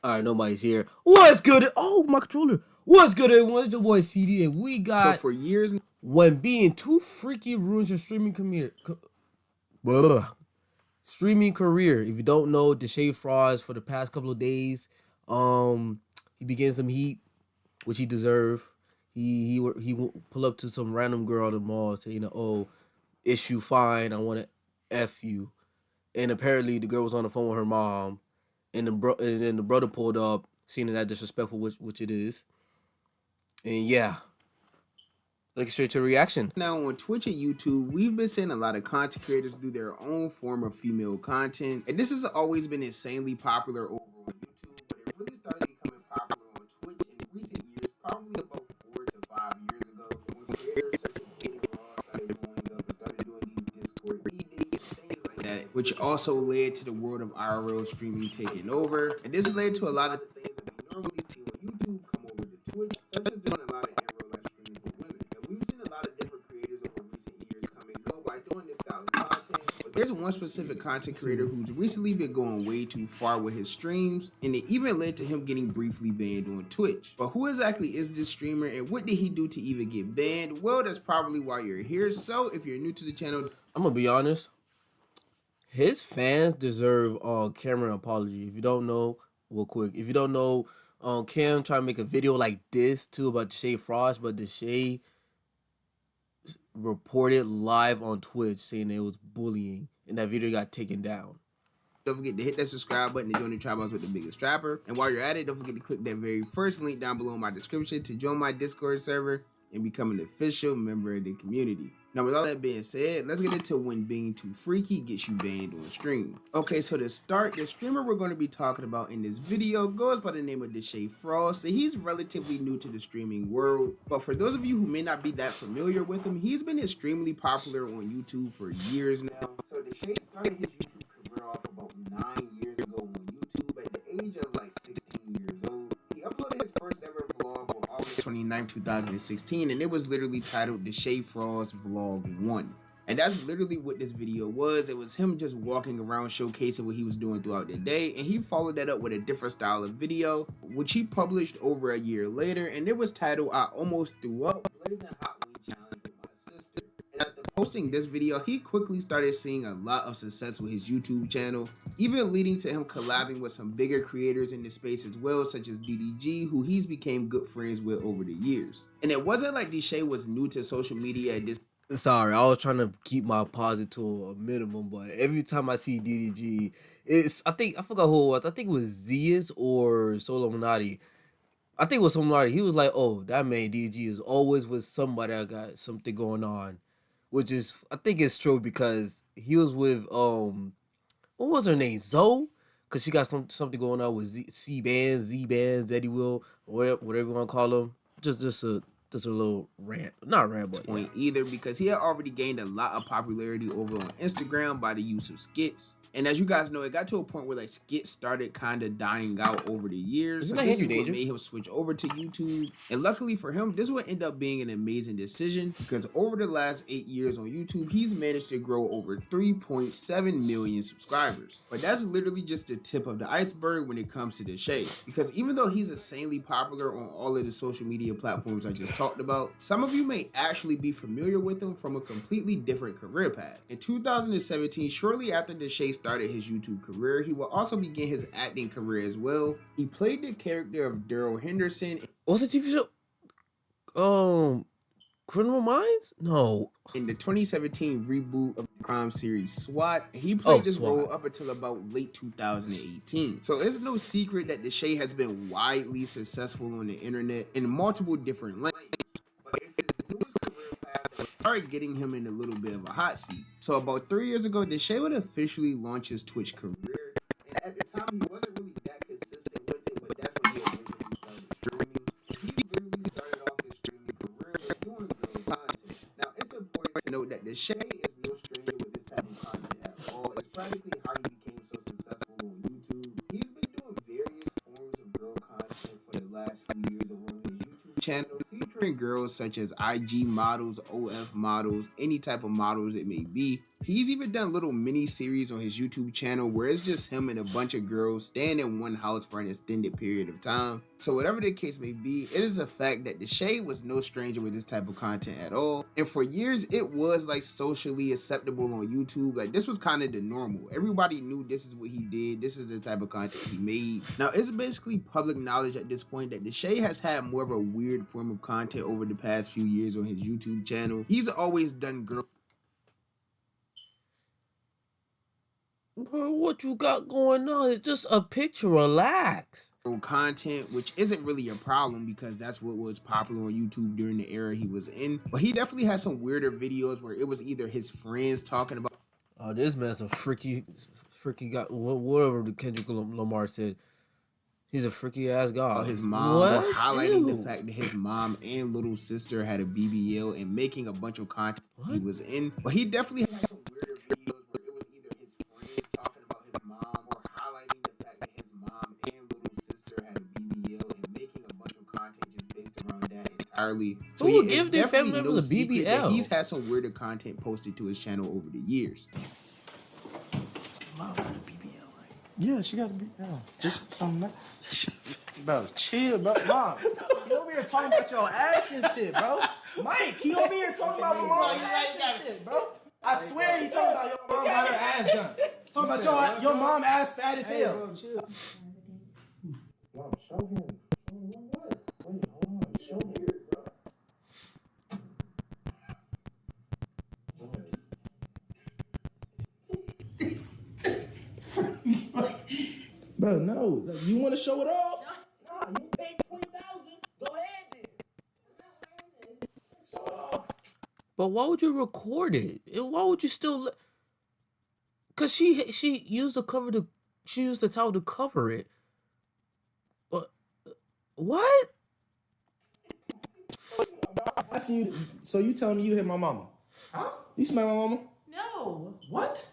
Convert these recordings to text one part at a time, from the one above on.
Alright, nobody's here. What's good? Oh, my controller. What's good, everyone? It's your boy CD, and we got for years, when being too freaky ruins your streaming career. If you don't know, Deshae frauds for the past couple of days. He began some heat, which he deserved. He pull up to some random girl at the mall saying, "Oh, issue fine. I want to f you." And apparently, the girl was on the phone with her mom, and then the brother pulled up, seeing that disrespectful, which it is. And yeah, like straight to reaction. now on Twitch and YouTube, we've been seeing a lot of content creators do their own form of female content, and this has always been insanely popular over on YouTube, but it really started becoming popular on Twitch in recent years, probably about 4 to 5 years ago, when creators such as Dating Raw started blowing up and started doing these Discord e-dates and things like that, which also led to the world of IRL streaming taking over, and this led to a lot of the things that we normally see on YouTube come over to Twitch, such as doing a lot of in real life streaming with women. And we've seen a lot of different creators over recent years come and go by doing this style of content. But there's one specific content creator who's recently been going way too far with his streams, and it even led to him getting briefly banned on Twitch. But who exactly is this streamer, and what did he do to even get banned? Well, that's probably why you're here. So if you're new to the channel, I'm gonna be honest. His fans deserve camera apology. If you don't know, real quick, if you don't know, Cam trying to make a video like this too about Deshae Frost, but Deshae reported live on Twitch saying it was bullying, and that video got taken down. don't forget to hit that subscribe button to join the Tribe House with the biggest trapper. And while you're at it, don't forget to click that very first link down below in my description to join my Discord server and become an official member of the community. Now, with all that being said, let's get into when being too freaky gets you banned on stream. Okay, so to start, the streamer we're going to be talking about in this video goes by the name of Deshae Frost, and he's relatively new to the streaming world. But for those of you who may not be that familiar with him, he's been extremely popular on YouTube for years now. So Deshae started his YouTube career off about 9 years ago on YouTube at the age of like 16 years old. He uploaded his first ever vlog on August 29, 2016, and it was literally titled Deshae Frost Vlog 1. And that's literally what this video was. It was him just walking around showcasing what he was doing throughout the day, and he followed that up with a different style of video, which he published over a year later, and it was titled I Almost Threw Up, Blazing Hot Wing Challenge with My Sister. And after posting this video, he quickly started seeing a lot of success with his YouTube channel, even leading to him collabing with some bigger creators in the space as well, such as DDG, who he's became good friends with over the years. And it wasn't like Deshae was new to social media at this. Sorry, I was trying to keep my positive to a minimum, but every time I see DDG, I forgot who it was. I think it was Zias or Solomonati. I think it was somebody. He was like, "Oh, that man DDG is always with somebody that got something going on," which is I think it's true because he was with what was her name, Zoe, because she got something going on with Z Bands, Eddie Will, or whatever you want to call them. Just a little rant, not rant, but point either, because he had already gained a lot of popularity over on Instagram by the use of skits. And as you guys know, it got to a point where like skits started kind of dying out over the years. Isn't so that this is Henry what Danger? made him switch over to YouTube. And luckily for him, this would end up being an amazing decision, because over the last 8 years on YouTube, he's managed to grow over 3.7 million subscribers. But that's literally just the tip of the iceberg when it comes to Deshae, because even though he's insanely popular on all of the social media platforms I just talked about, some of you may actually be familiar with him from a completely different career path. In 2017, shortly after Deshae started his YouTube career, he will also begin his acting career as well. He played the character of Daryl Henderson. What's the TV show? Criminal Minds? No. In the 2017 reboot of the crime series SWAT, he played this role up until about late 2018. So it's no secret that Deshae has been widely successful on the internet in multiple different lanes. But it's his newest career path that started getting him in a little bit of a hot seat. So about 3 years ago, Deshae would officially launch his Twitch career. And at the time, he wasn't really that consistent with it, but that's when he eventually started streaming. He literally started off his streaming career doing good content. Now, it's important to note that Deshae is no stranger with this type of content at all. It's practically how he became so successful on YouTube. He's been doing various forms of girl content for the last few years over on his YouTube channel, featuring girls such as IG models, OF models, any type of models it may be. He's even done little mini series on his YouTube channel where it's just him and a bunch of girls staying in one house for an extended period of time. So whatever the case may be, it is a fact that Deshae was no stranger with this type of content at all. And for years, it was like socially acceptable on YouTube. Like this was kind of the normal. Everybody knew this is what he did. This is the type of content he made. Now it's basically public knowledge at this point that Deshae has had more of a weird form of content over the past few years on his YouTube channel. He's always done girl Bro, what you got going on? It's just a picture. Relax. content, which isn't really a problem because that's what was popular on YouTube during the era he was in. But he definitely had some weirder videos where it was either his friends talking about Oh, this man's a freaky guy. Whatever the Kendrick Lamar said. He's a freaky ass guy. his mom What? or highlighting Ew. the fact that his mom and little sister had a BBL and making a bunch of content he was in. But he definitely had some weirder videos where it was either his friends talking about his mom or highlighting the fact that his mom and little sister had a BBL and making a bunch of content just based around that entirely. So Who would yeah, give it's their definitely family no members a secret that BBL? he's had some weirder content posted to his channel over the years. Mom got a BBL, right? Yeah, she got a BBL. Just something nice. Bro, chill, bro. Mom, you over here talking about your ass and shit, bro. Mike, he over here talking about my mom's ass and shit, bro. I swear he talking about your mom got her ass done. Talking about your mom ass fat as hell. Bro, chill. Mom, show him. Show him what? Wait, hold on. Show him. Bro, no. You want to show it off? Nah, you paid $20,000. Go ahead then. Show it off. But why would you record it? And why would you still? Cause she used the cover to, she used the towel to cover it. But what? I'm asking you. So you telling me you hit my mama? Huh? You smack my mama? No. What?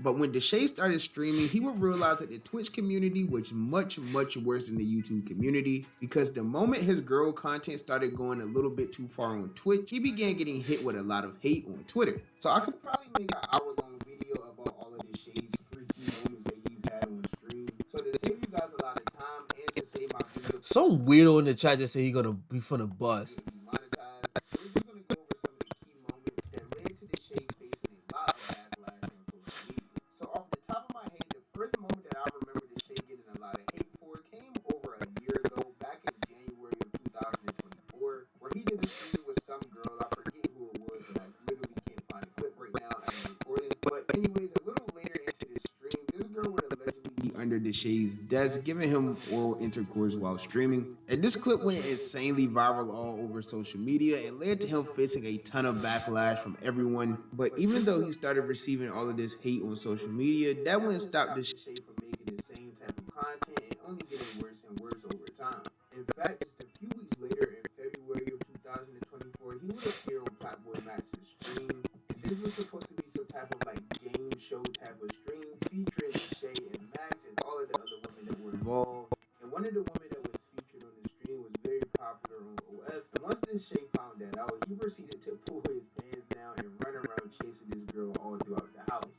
But when Deshae started streaming, he would realize that the Twitch community was much, much worse than the YouTube community, because the moment his girl content started going a little bit too far on Twitch, he began getting hit with a lot of hate on Twitter. So I could probably make an hour-long video about all of Deshae's freaky moments that he's had on stream. So to save you guys a lot of time and to save my video Some weirdo in the chat just said he gonna be from the bus. monetized, we're just gonna go over some of the key moments that led to Deshae facing a lot of backlash on social media. So off the top of my head, the first moment that I remember Deshae getting a lot of hate for came over a year ago, back in January of 2024, where he did a stream with some girl. I forget who it was, and I literally can't find a clip right now as I'm recording. But anyways, a little later into the stream, this girl would allegedly be under Deshae's desk, giving him oral intercourse while streaming. And this clip went insanely viral all over social media and led to him facing a ton of backlash from everyone. But even though he started receiving all of this hate on social media, that wouldn't stop Deshae from making the same type of content and only getting worse and worse over time. In fact, just a few weeks later, in February of 2024, he would appear on Platform Max's stream. And this was supposed to be some type of like game show type of stream featuring Deshae and Max and all of the other women that were involved. And one of the women that was featured on the stream was very popular on OF. And once Deshae found that out, he proceeded to pull his pants down and run around chasing this girl all throughout the house.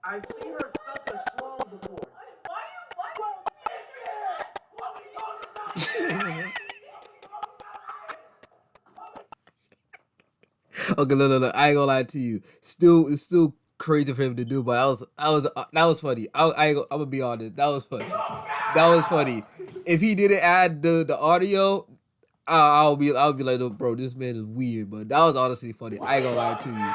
I've seen her suck a schlong before. Okay, look. I ain't gonna lie to you. It's still crazy for him to do, but that was funny. I'm gonna be honest. That was funny. That was funny. If he didn't add the audio, I'll be like, no, bro, this man is weird. But that was honestly funny. I ain't gonna lie to you.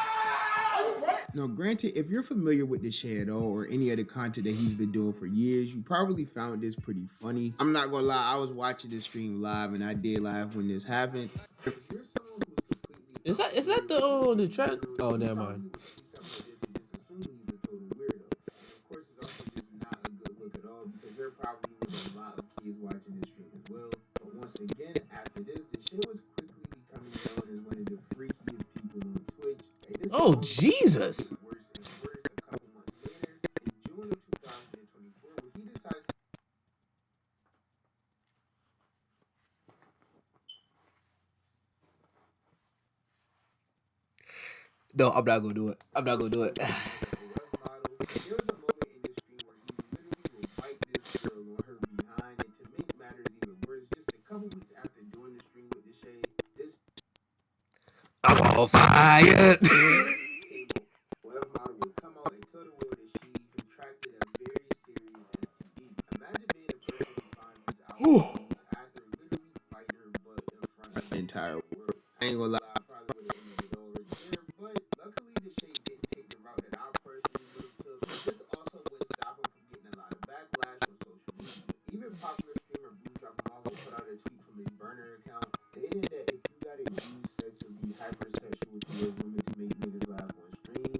Now, granted, if you're familiar with Deshae at all or any other content that he's been doing for years, you probably found this pretty funny. I'm not gonna lie, I was watching this stream live and I did laugh when this happened. If you're someone who's completely Is that the track? Oh, never mind. just assume he's a total weirdo. And of course, it's also just not a good look at all because there probably was a lot of kids watching this stream as well. But once again, after this, Deshae was quickly becoming known as one of the freakiest people on Twitch. And this Oh, Jesus. worse and worse a couple months later, in June of 2024, where he decided No, I'm not gonna do it. I'm not gonna do it. on fire. Web model would come out and tell the world that she contracted a very serious STD. Imagine being a person who finds this out whose actor literally fight her butt in front of the entire world. I ain't gonna lie, I probably would have ended it all right there, but luckily Deshae didn't take the route that I personally would have took. But this also wouldn't stop him from getting a lot of backlash on social media. Even popular streamer Bruce Dramago put out a tweet from his burner account stating that if you gotta use sex or be hypersexual towards women to make niggas laugh on stream,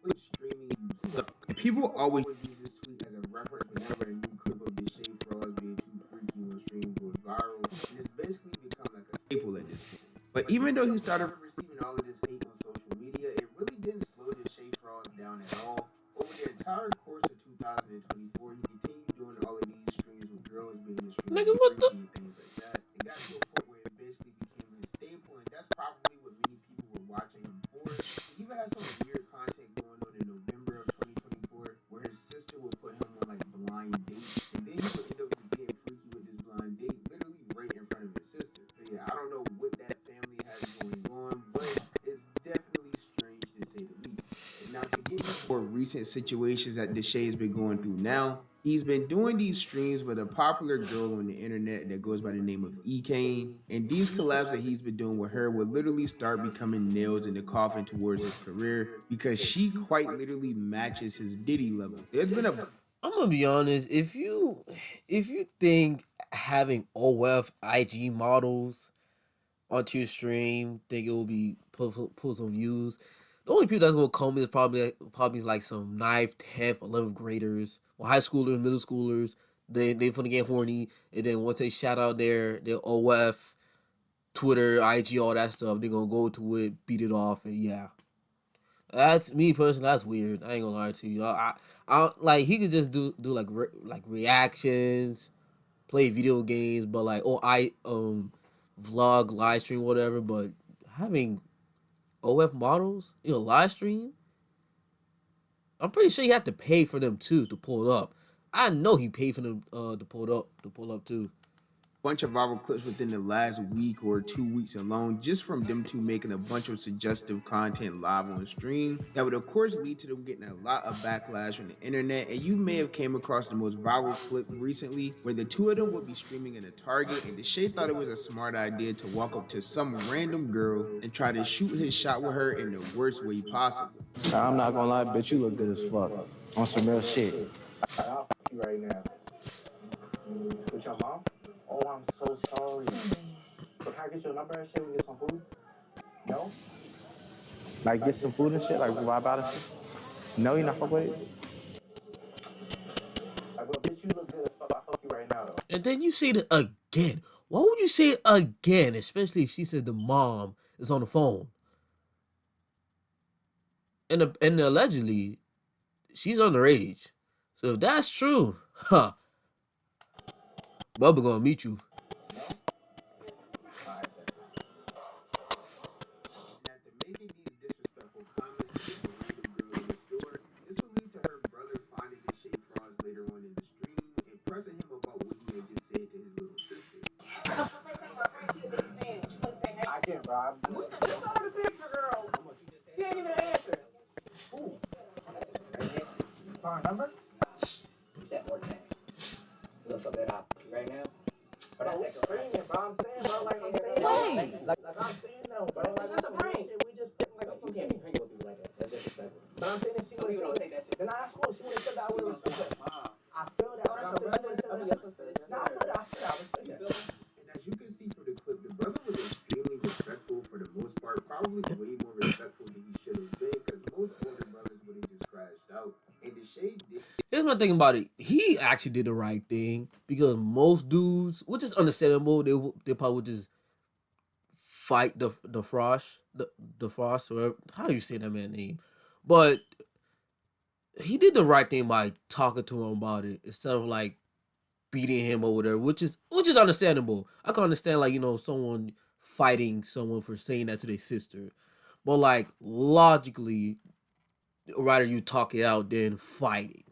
with streaming you suck. People always use this tweet as a reference whenever a new clip of Deshae Frogs being too freaky on stream goes viral, and it's basically become like a staple at this point. But even though he started receiving all of this hate on social media, it really didn't slow Deshae Frogs down at all. Over the entire course of 2024, he continued doing all of these streams with girls being in streams Nigga, what the? and things like that. It got to a point where it basically became his staple, and that's probably what many people were watching him for. He even had some weird content going on in November of 2024 where his sister would put him on like blind dates, and then he would end up just getting freaky with this blind date, literally right in front of his sister. So yeah, I don't know what that family has going on, but it's definitely strange to say the least. And now to get more recent situations that Deshae's been going through now, he's been doing these streams with a popular girl on the internet that goes by the name of E-Kane, and these collabs that he's been doing with her would literally start becoming nails in the coffin towards his career because she quite literally matches his Diddy level. There's been a I'm gonna be honest. If you think having OF IG models onto your stream, think it will be pull some views. The only people that's gonna come is probably like some 9th, 10th, 11th graders, or high schoolers, middle schoolers. They finna get horny, and then once they shout out their OF, Twitter, IG, all that stuff, they gonna go to it, beat it off, and yeah. That's me personally. That's weird. I ain't gonna lie to you. I like he could just do like like reactions, play video games, but like vlog, live stream, whatever. But having OF models, live stream, I'm pretty sure you have to pay for them too to pull it up. I know he paid for them to pull up too. bunch of viral clips within the last week or 2 weeks alone, just from them two making a bunch of suggestive content live on stream. That would of course lead to them getting a lot of backlash on the internet, and you may have came across the most viral clip recently where the two of them would be streaming in a Target, and Deshae thought it was a smart idea to walk up to some random girl and try to shoot his shot with her in the worst way possible. I'm not gonna lie, bitch, you look good as fuck. On some real shit. I'll fuck you right now. With your mom? Oh, I'm so sorry. So can I get your number and shit? We get some food? No? Like get some food and shit? Like vibe out and shit? No, you're not fuck with it? Like, well, bitch, you look good as fuck. I'll fuck you right now, though. And then you say it again. Why would you say it again? Especially if she said the mom is on the phone. And allegedly, she's underage. So if that's true, Bubba gonna meet you. After making these disrespectful comments to this random girl in the store, this will lead to her brother finding Deshae frauds later on in the stream and pressing him about what he had just said to his little sister. I can't, bro. You saw the picture, girl. She ain't even answer. Ooh. Find number? You said more than that. You look so good out right now. But that's sexual Bro, I'm saying, bro, like I'm saying. Wait. Like I'm saying, though, bro. Like, It's just a prank. We just put like You can't be pranking with people like that. That's disrespectful. But I'm saying if she Some people don't take that shit. then I asked her, she would have said that with respect. Mom. I feel that. Oh, that's but your I'm saying brother? she would've said that. Nah, I feel that. I respect You that. feel me? And as you can see from the clip, the brother was extremely respectful for the most part, probably way more respectful than he should have been, because most older brothers would have just crashed out. And Deshae did. Here's my thing about it. He actually did the right thing because most dudes, which is understandable, they probably would just fight the Frost, the Frost, or how do you say that man's name? But he did the right thing by talking to him about it instead of like beating him or whatever, which is understandable. I can understand like someone fighting someone for saying that to their sister, but like logically, rather you talk it out than fighting.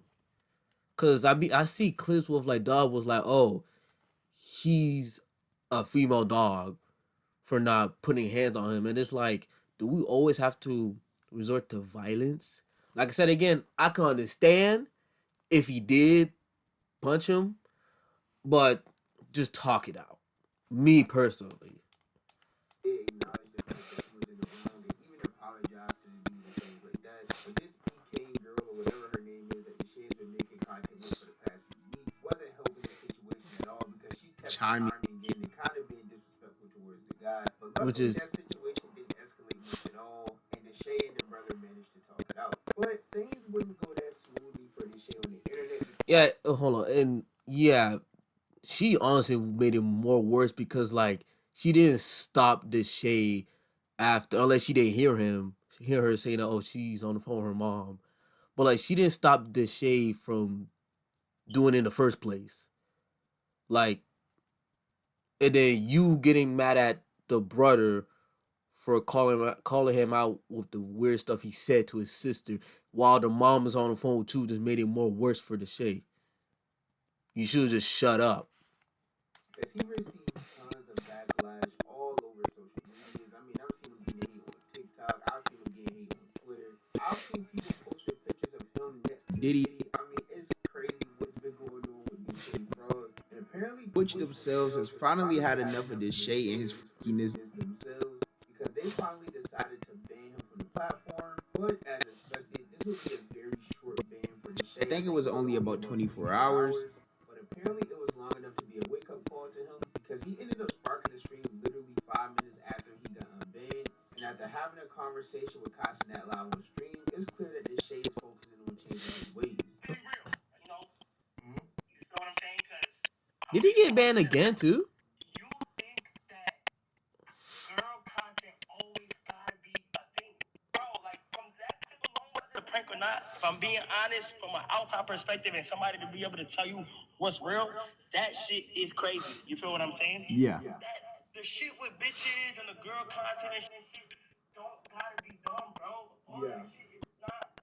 Cause I see clips with like dog was like, oh, he's a female dog for not putting hands on him, and it's like do we always have to resort to violence? Like I said again, I can understand if he did punch him, but just talk it out. Me personally. They acknowledge the fact that he was in the wrong and even apologize to the dude and things like that. But this EK girl or whatever her name is that Deshae's been making content with for the past few weeks wasn't helping the situation at all because she kept chiming in and kind of being disrespectful towards the guy. But Which luckily is that situation didn't escalate much at all, and Deshae and the brother managed to talk it out. But things wouldn't go that smoothly for Deshae on the internet. yeah, hold on. And yeah, she honestly made it more worse because like she didn't stop the shade after unless she didn't hear her saying that, oh, she's on the phone with her mom. But like she didn't stop the shade from doing it in the first place. Like, and then you getting mad at the brother for calling him out with the weird stuff he said to his sister while the mom is on the phone too just made it more worse for the shade. You should have just shut up. Because he received tons of backlash all over social medias. I mean, I've seen him getting hate on TikTok. I've seen him getting hate on Twitter. I've seen people posting pictures of him next to Diddy. I mean, it's crazy what's been going on with these Shady Frauds. And apparently, Butch themselves has finally had enough of this Shay and his freakiness themselves because they finally decided to ban him from the platform. But as expected, this would be a very short ban for the Shay. I think it was only about 24 hours. But apparently it was long enough to be a wake-up call to him because he ended up sparking the stream literally 5 minutes after he got unbanned. And after having a conversation with Casanat live on stream, it's clear that this Shay is focusing on changing his ways. Be real, you know. You feel what I'm saying? Because Did he get banned again too? you think that girl content always gotta be a thing, bro. Like from that clip alone, whether it's a prank or not. If I'm being honest, from an outside perspective, and somebody to be able to tell you what's real, that shit is crazy. You feel what I'm saying? Yeah. The shit with bitches and the girl content and shit don't gotta be dumb, bro. All that shit is not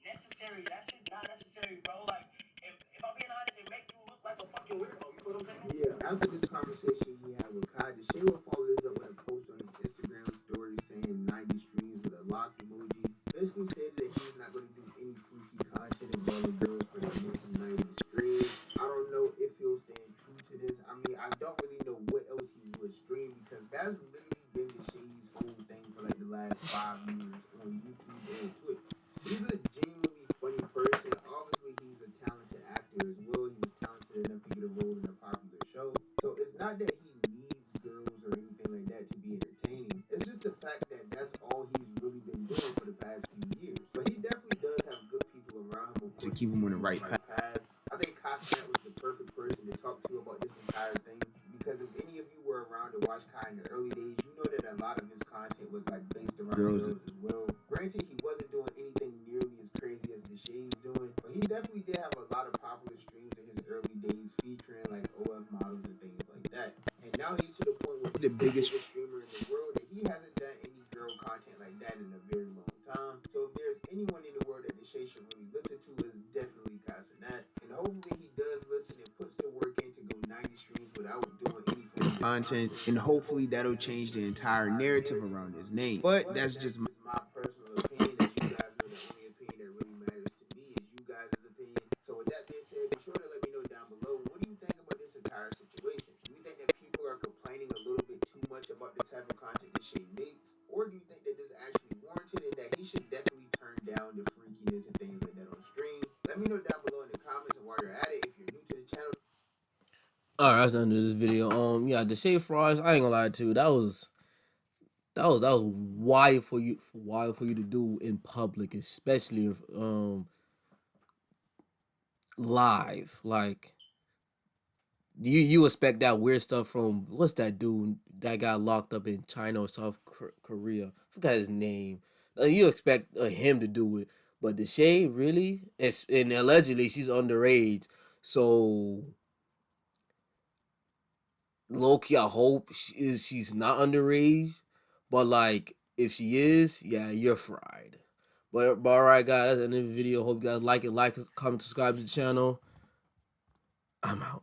necessary. That shit not necessary, bro. Like, if I'm being honest, it make you look like a fucking weirdo. You feel what I'm saying? Yeah. After this conversation he had with Kai, Deshae will follow this up with a post on his Instagram story saying 90 streams with a lock emoji. Basically stated that he's not going to do any freaky content involving girls for the next 90 streams. I don't know if he'll stand true to this. I mean, I don't really know what else he would stream because that's literally been Deshae's whole thing for like the last 5 years on YouTube and Twitch. He's a genuinely funny person. Obviously, he's a talented actor as well. He was talented enough to get a role in a popular show. So it's not that he needs girls or anything like that to be entertaining. It's just the fact that that's all he's really been doing for the past few years. But he definitely does have good people around him to keep him on the right path. I think Casanat was the perfect person to talk to about this entire thing because if any of you were around to watch Kai in the early days, you know that a lot of his content was like based around girls as well. Granted, he wasn't doing anything nearly as crazy as Deshae's doing, but he definitely did have a lot of popular streams in his early days featuring like OF models and things like that. And now he's to the point where he's the biggest streamer in the world and he hasn't done any girl content like that in a very long time. So if there's anyone in the world that Deshae should really listen to, is definitely Casanat. And hopefully he does listen and puts the work in to go 90 streams without doing any form of content. And hopefully that'll change the entire narrative around his name. But that's just my personal opinion. As you guys know, the only opinion that really matters to me is you guys' opinion. So with that being said, be sure to let me know down below, what do you think about this entire situation? Do you think that people are complaining a little bit too much about the type of content Deshae makes? Or do you think that this is actually warranted and that he should definitely turn down the freakiness and things like that on stream? Let me know down below in the comments, and while you're at it, if you're new to the channel. Alright, that's the end of this video. Yeah, the shade fries, I ain't gonna lie to you, that was wild for you to do in public, especially if, live. Like you expect that weird stuff from what's that dude that got locked up in China or South Korea? Forgot his name. You expect him to do it, but the Shay really, and allegedly she's underage. So low key, I hope she's not underage. But like, if she is, yeah, you're fried. But all right, guys, that's the end of the video. Hope you guys like it. Like, comment, subscribe to the channel. I'm out.